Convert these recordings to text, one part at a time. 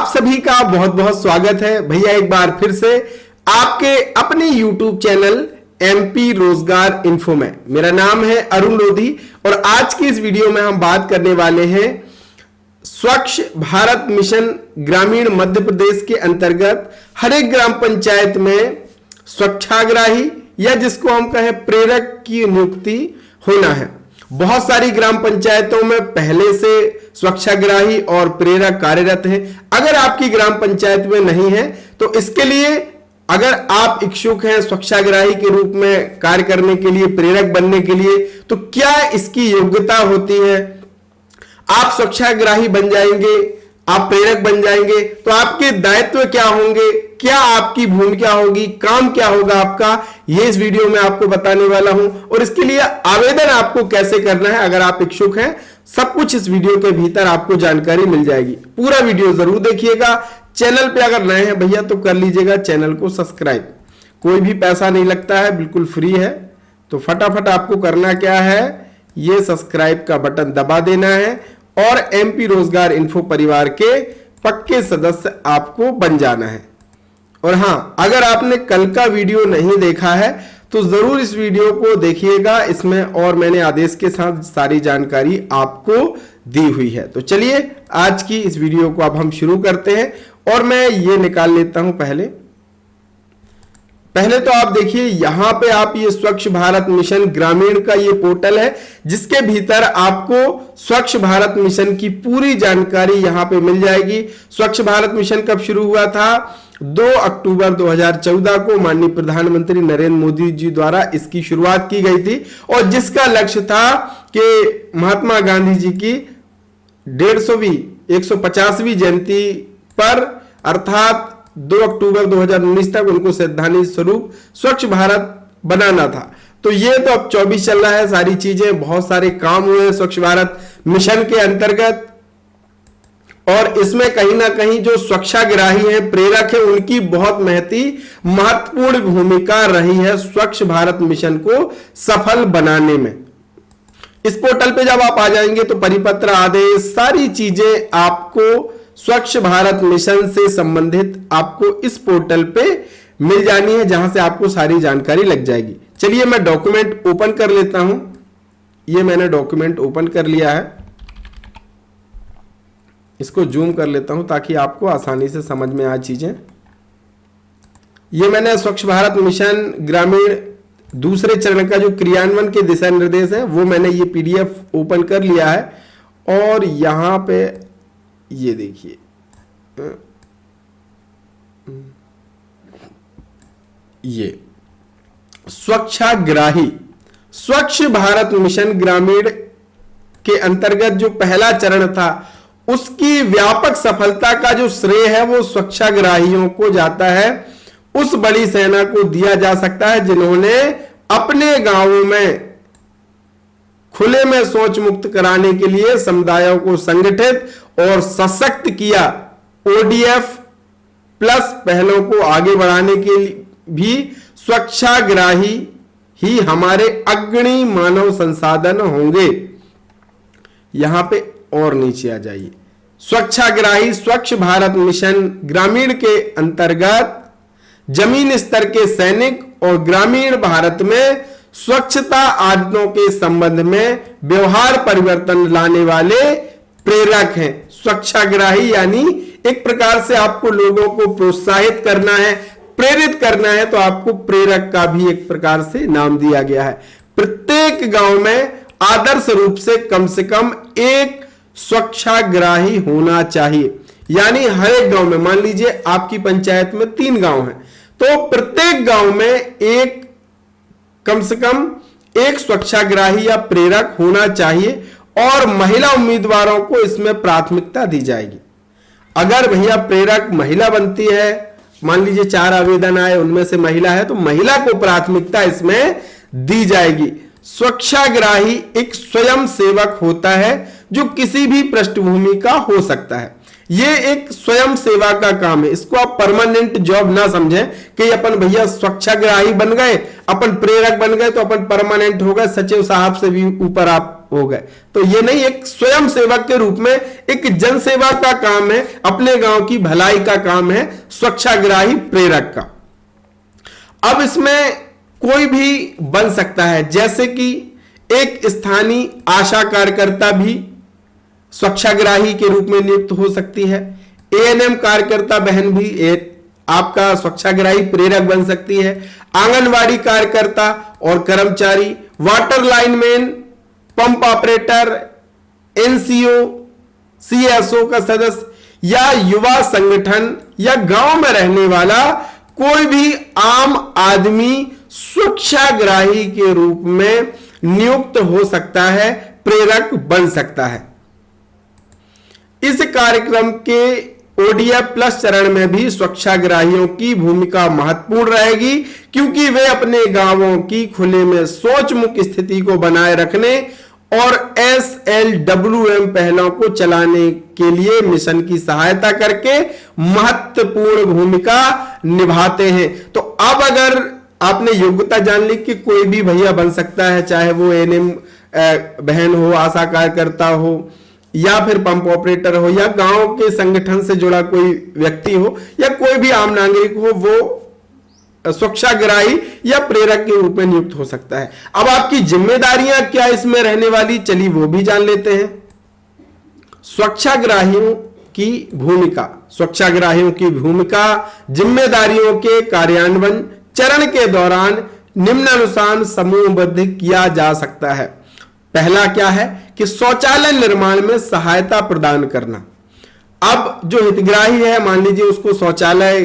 आप सभी का बहुत बहुत स्वागत है भैया एक बार फिर से आपके अपने YouTube चैनल एमपी रोजगार इन्फो में। मेरा नाम है अरुण लोधी और आज की इस वीडियो में हम बात करने वाले हैं स्वच्छ भारत मिशन ग्रामीण मध्य प्रदेश के अंतर्गत हर एक ग्राम पंचायत में स्वच्छाग्राही या जिसको हम कहें प्रेरक की नियुक्ति होना है। बहुत सारी ग्राम पंचायतों में पहले से स्वच्छाग्राही और प्रेरक कार्यरत हैं। अगर आपकी ग्राम पंचायत में नहीं है तो इसके लिए अगर आप इच्छुक हैं स्वच्छाग्राही के रूप में कार्य करने के लिए, प्रेरक बनने के लिए, तो क्या इसकी योग्यता होती है? आप स्वच्छाग्राही बन जाएंगे, आप प्रेरक बन जाएंगे तो आपके दायित्व क्या होंगे, क्या आपकी भूमिका होगी, काम क्या होगा आपका, ये इस वीडियो में आपको बताने वाला हूं। और इसके लिए आवेदन आपको कैसे करना है अगर आप इच्छुक हैं, सब कुछ इस वीडियो के भीतर आपको जानकारी मिल जाएगी। पूरा वीडियो जरूर देखिएगा। चैनल पे अगर नए हैं भैया तो कर लीजिएगा चैनल को सब्सक्राइब। कोई भी पैसा नहीं लगता है, बिल्कुल फ्री है। तो फटाफट आपको करना क्या है, ये सब्सक्राइब का बटन दबा देना है और एमपी रोजगार इन्फो परिवार के पक्के सदस्य आपको बन जाना है। और हां, अगर आपने कल का वीडियो नहीं देखा है तो जरूर इस वीडियो को देखिएगा, इसमें और मैंने आदेश के साथ सारी जानकारी आपको दी हुई है। तो चलिए आज की इस वीडियो को अब हम शुरू करते हैं और मैं ये निकाल लेता हूं। पहले तो आप देखिए यहां पे आप ये स्वच्छ भारत मिशन ग्रामीण का ये पोर्टल है जिसके भीतर आपको स्वच्छ भारत मिशन की पूरी जानकारी यहां पे मिल जाएगी। स्वच्छ भारत मिशन कब शुरू हुआ था? 2 अक्टूबर 2014 को माननीय प्रधानमंत्री नरेंद्र मोदी जी द्वारा इसकी शुरुआत की गई थी और जिसका लक्ष्य था कि महात्मा गांधी जी की 150वीं जयंती पर अर्थात 2 अक्टूबर 2019 तक उनको श्रद्धांजलि स्वरूप स्वच्छ भारत बनाना था। तो ये तो अब 24 चल रहा है, सारी चीजें, बहुत सारे काम हुए हैं स्वच्छ भारत मिशन के अंतर्गत। और इसमें कहीं ना कहीं जो स्वच्छाग्राही हैं, प्रेरक हैं, उनकी बहुत महत्वपूर्ण भूमिका रही है स्वच्छ भारत मिशन को सफल बनाने में। इस पोर्टल पे जब आप आ जाएंगे तो परिपत्र, आदेश, सारी चीजें आपको स्वच्छ भारत मिशन से संबंधित आपको इस पोर्टल पे मिल जानी है, जहां से आपको सारी जानकारी लग जाएगी। चलिए मैं डॉक्यूमेंट ओपन कर लेता हूं। ये मैंने डॉक्यूमेंट ओपन कर लिया है, इसको जूम कर लेता हूं ताकि आपको आसानी से समझ में आए चीजें। ये मैंने स्वच्छ भारत मिशन ग्रामीण दूसरे चरण का जो क्रियान्वयन के दिशा निर्देश है वो मैंने ये पीडीएफ ओपन कर लिया है। और यहां पे ये देखिए, ये स्वच्छाग्राही स्वच्छ भारत मिशन ग्रामीण के अंतर्गत जो पहला चरण था उसकी व्यापक सफलता का जो श्रेय है वो स्वच्छाग्राहियों को जाता है। उस बड़ी सेना को दिया जा सकता है जिन्होंने अपने गांवों में खुले में शौच मुक्त कराने के लिए समुदायों को संगठित और सशक्त किया। ओडीएफ प्लस पहलों को आगे बढ़ाने के लिए भी स्वच्छाग्राही ही हमारे अग्रणी मानव संसाधन होंगे। यहां पे और नीचे आ जाइए। स्वच्छाग्राही स्वच्छ भारत मिशन ग्रामीण के अंतर्गत जमीन स्तर के सैनिक और ग्रामीण भारत में स्वच्छता आदतों के संबंध में व्यवहार परिवर्तन लाने वाले प्रेरक हैं। स्वच्छाग्राही यानी एक प्रकार से आपको लोगों को प्रोत्साहित करना है, प्रेरित करना है, तो आपको प्रेरक का भी एक प्रकार से नाम दिया गया है। प्रत्येक गांव में आदर्श रूप से कम एक स्वच्छाग्राही होना चाहिए। यानी हर एक गांव में, मान लीजिए आपकी पंचायत में 3 गांव हैं तो प्रत्येक गांव में कम से कम एक स्वच्छाग्राही या प्रेरक होना चाहिए और महिला उम्मीदवारों को इसमें प्राथमिकता दी जाएगी। अगर भैया प्रेरक महिला बनती है, मान लीजिए 4 आवेदन आए उनमें से महिला है तो महिला को प्राथमिकता इसमें दी जाएगी। स्वच्छाग्राही एक स्वयं सेवक होता है जो किसी भी पृष्ठभूमि का हो सकता है। ये एक स्वयं सेवा का काम है। इसको आप परमानेंट जॉब ना समझें कि अपन भैया स्वच्छाग्राही बन गए, अपन प्रेरक बन गए तो अपन परमानेंट हो गए, सचिव साहब से भी ऊपर आप हो गए। तो ये नहीं, एक स्वयं सेवक के रूप में एक जन सेवा का काम है, अपने गांव की भलाई का काम है स्वच्छाग्राही प्रेरक का। अब इसमें कोई भी बन सकता है, जैसे कि एक स्थानीय आशा कार्यकर्ता भी स्वच्छाग्राही के रूप में नियुक्त हो सकती है। एएनएम कार्यकर्ता बहन भी आपका स्वच्छाग्राही प्रेरक बन सकती है। आंगनवाड़ी कार्यकर्ता और कर्मचारी, water lineman, pump operator, NCO, CSO का सदस्य या युवा संगठन या गांव में रहने वाला कोई भी आम आदमी स्वच्छाग्राही के रूप में नियुक्त हो सकता है, प्रेरक बन सकता है। इस कार्यक्रम के ओडीएफ प्लस चरण में भी स्वच्छाग्राहियों की भूमिका महत्वपूर्ण रहेगी, क्योंकि वे अपने गांवों की खुले में शौच मुक्त स्थिति को बनाए रखने और SLWM पहलों को चलाने के लिए मिशन की सहायता करके महत्वपूर्ण भूमिका निभाते हैं। तो अब अगर आपने योग्यता जान ली कि कोई भी भैया बन सकता है, चाहे वो एएनएम बहन हो, आशा कार्यकर्ता हो, या फिर पंप ऑपरेटर हो, या गांव के संगठन से जुड़ा कोई व्यक्ति हो, या कोई भी आम नागरिक हो, वो स्वच्छाग्राही या प्रेरक के रूप में नियुक्त हो सकता है। अब आपकी जिम्मेदारियां क्या इसमें रहने वाली, चलिए वो भी जान लेते हैं। स्वच्छाग्राहियों की भूमिका, स्वच्छाग्राहियों की भूमिका जिम्मेदारियों के कार्यान्वयन चरण के दौरान निम्नानुसार समूहबद्ध किया जा सकता है। पहला क्या है कि शौचालय निर्माण में सहायता प्रदान करना। अब जो हितग्राही है, मान लीजिए उसको शौचालय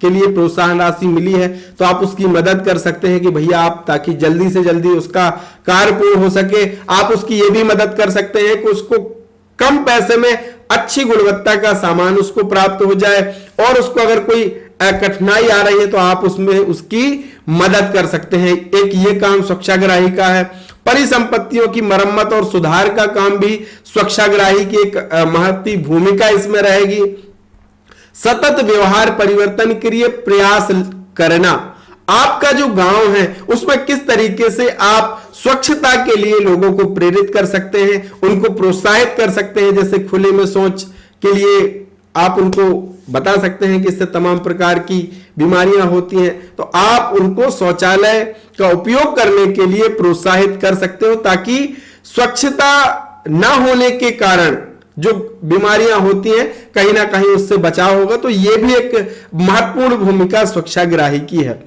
के लिए प्रोत्साहन राशि मिली है, तो आप उसकी मदद कर सकते हैं कि भैया आप, ताकि जल्दी से जल्दी उसका कार्य पूर्ण हो सके। आप उसकी ये भी मदद कर सकते हैं कि उसको कम पैसे में अच्छी गुणवत्ता का सामान उसको प्राप्त हो जाए, और उसको अगर कोई कठिनाई आ रही है तो आप उसमें उसकी मदद कर सकते हैं। एक ये काम स्वच्छाग्राही का है। परिसंपत्तियों की मरम्मत और सुधार का काम भी स्वच्छाग्राही की एक महत्वपूर्ण भूमिका इसमें रहेगी। सतत व्यवहार परिवर्तन के लिए प्रयास करना। आपका जो गांव है उसमें किस तरीके से आप स्वच्छता के लिए लोगों को प्रेरित कर सकते हैं, उनको प्रोत्साहित कर सकते हैं। जैसे खुले में शौच के लिए आप उनको बता सकते हैं कि इससे तमाम प्रकार की बीमारियां होती हैं, तो आप उनको शौचालय का उपयोग करने के लिए प्रोत्साहित कर सकते हो, ताकि स्वच्छता ना होने के कारण जो बीमारियां होती हैं कहीं ना कहीं उससे बचाव होगा। तो यह भी एक महत्वपूर्ण भूमिका स्वच्छाग्राही की है।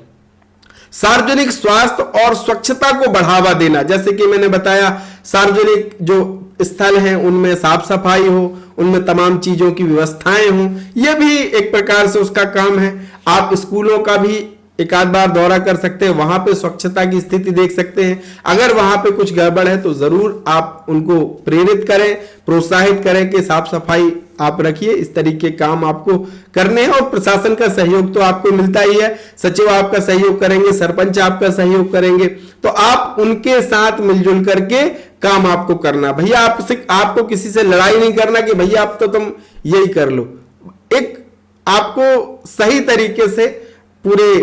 सार्वजनिक स्वास्थ्य और स्वच्छता को बढ़ावा देना, जैसे कि मैंने बताया, सार्वजनिक जो स्थल हैं उनमें साफ सफाई हो, उनमें तमाम चीजों की व्यवस्थाएं हों, यह भी एक प्रकार से उसका काम है। आप स्कूलों का भी एक आध बार दौरा कर सकते हैं, वहां पे स्वच्छता की स्थिति देख सकते हैं। अगर वहां पे कुछ गड़बड़ है तो जरूर आप उनको प्रेरित करें, प्रोत्साहित करें कि साफ सफाई आप रखिए। इस तरीके काम आपको करने हैं, और प्रशासन का सहयोग तो आपको मिलता ही है। सचिव आपका सहयोग करेंगे, सरपंच आपका सहयोग करेंगे, तो आप उनके साथ मिलजुल करके काम आपको करना। भैया आपको किसी से लड़ाई नहीं करना कि भैया आप तो तुम यही कर लो। एक आपको सही तरीके से पूरे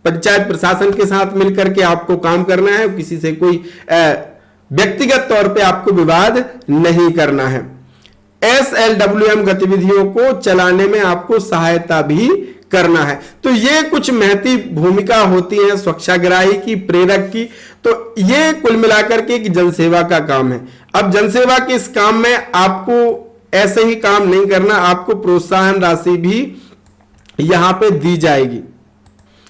पंचायत प्रशासन के साथ मिलकर के आपको काम करना है। किसी से कोई व्यक्तिगत तौर पे आपको विवाद नहीं करना है। SLWM गतिविधियों को चलाने में आपको सहायता भी करना है। तो ये कुछ महत्वपूर्ण भूमिका होती है स्वच्छाग्राही की, प्रेरक की। तो ये कुल मिलाकर के एक जनसेवा का काम है। अब जनसेवा के इस काम में आपको ऐसे ही काम नहीं करना, आपको प्रोत्साहन राशि भी यहां पे दी जाएगी।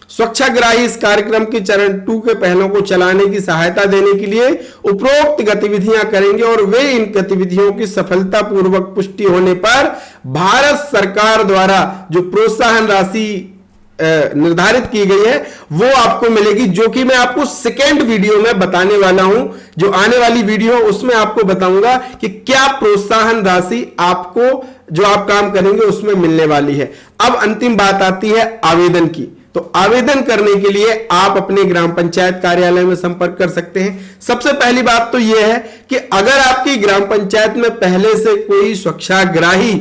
स्वच्छाग्राही इस कार्यक्रम के चरण 2 के पहलों को चलाने की सहायता देने के लिए उपरोक्त गतिविधियां करेंगे, और वे इन गतिविधियों की सफलतापूर्वक पुष्टि होने पर भारत सरकार द्वारा जो प्रोत्साहन राशि निर्धारित की गई है वो आपको मिलेगी, जो कि मैं आपको सेकेंड वीडियो में बताने वाला हूं। जो आने वाली वीडियो उसमें आपको बताऊंगा कि क्या प्रोत्साहन राशि आपको जो आप काम करेंगे उसमें मिलने वाली है। अब अंतिम बात आती है आवेदन की। तो आवेदन करने के लिए आप अपने ग्राम पंचायत कार्यालय में संपर्क कर सकते हैं। सबसे पहली बात तो यह है कि अगर आपकी ग्राम पंचायत में पहले से कोई स्वच्छाग्राही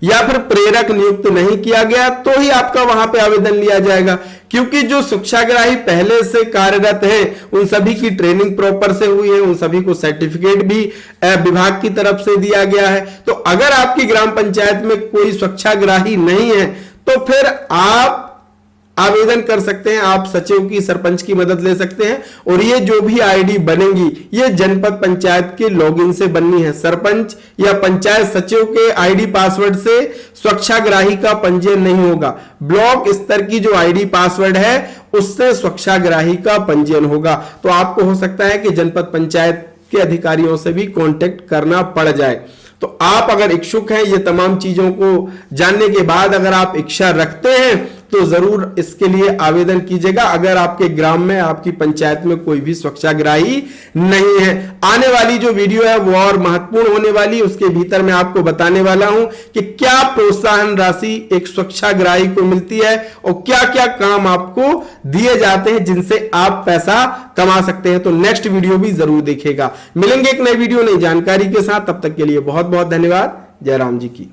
या फिर प्रेरक नियुक्त नहीं किया गया तो ही आपका वहां पे आवेदन लिया जाएगा, क्योंकि जो स्वच्छाग्राही पहले से कार्यरत हैं उन सभी की ट्रेनिंग प्रॉपर से हुई है, उन सभी को सर्टिफिकेट भी विभाग की तरफ से दिया गया है। तो अगर आपकी ग्राम पंचायत में कोई स्वच्छाग्राही नहीं है तो फिर आप आवेदन कर सकते हैं, आप सचिव की सरपंच की मदद ले सकते हैं और ये जो भी आईडी बनेगी ये जनपद पंचायत के लॉगिन से बननी है। सरपंच या पंचायत सचिव के आईडी पासवर्ड से स्वच्छाग्राही का पंजीयन नहीं होगा, ब्लॉक स्तर की जो आईडी पासवर्ड है उससे स्वच्छाग्राही का पंजीयन होगा। तो आपको हो सकता है कि जनपद पंचायत के अधिकारियों से भी कांटेक्ट करना पड़ जाए। तो आप अगर इच्छुक हैं ये तमाम चीजों को जानने के बाद अगर आप इच्छा रखते हैं तो जरूर इसके लिए आवेदन कीजिएगा, अगर आपके ग्राम में आपकी पंचायत में कोई भी स्वच्छाग्राही नहीं है। आने वाली जो वीडियो है वो और महत्वपूर्ण होने वाली, उसके भीतर मैं आपको बताने वाला हूं कि क्या प्रोत्साहन राशि एक स्वच्छाग्राही को मिलती है और क्या क्या काम आपको दिए जाते हैं जिनसे आप पैसा कमा सकते हैं। तो नेक्स्ट वीडियो भी जरूर देखिएगा। मिलेंगे एक नई वीडियो नई जानकारी के साथ, तब तक के लिए बहुत बहुत धन्यवाद। जय राम जी की।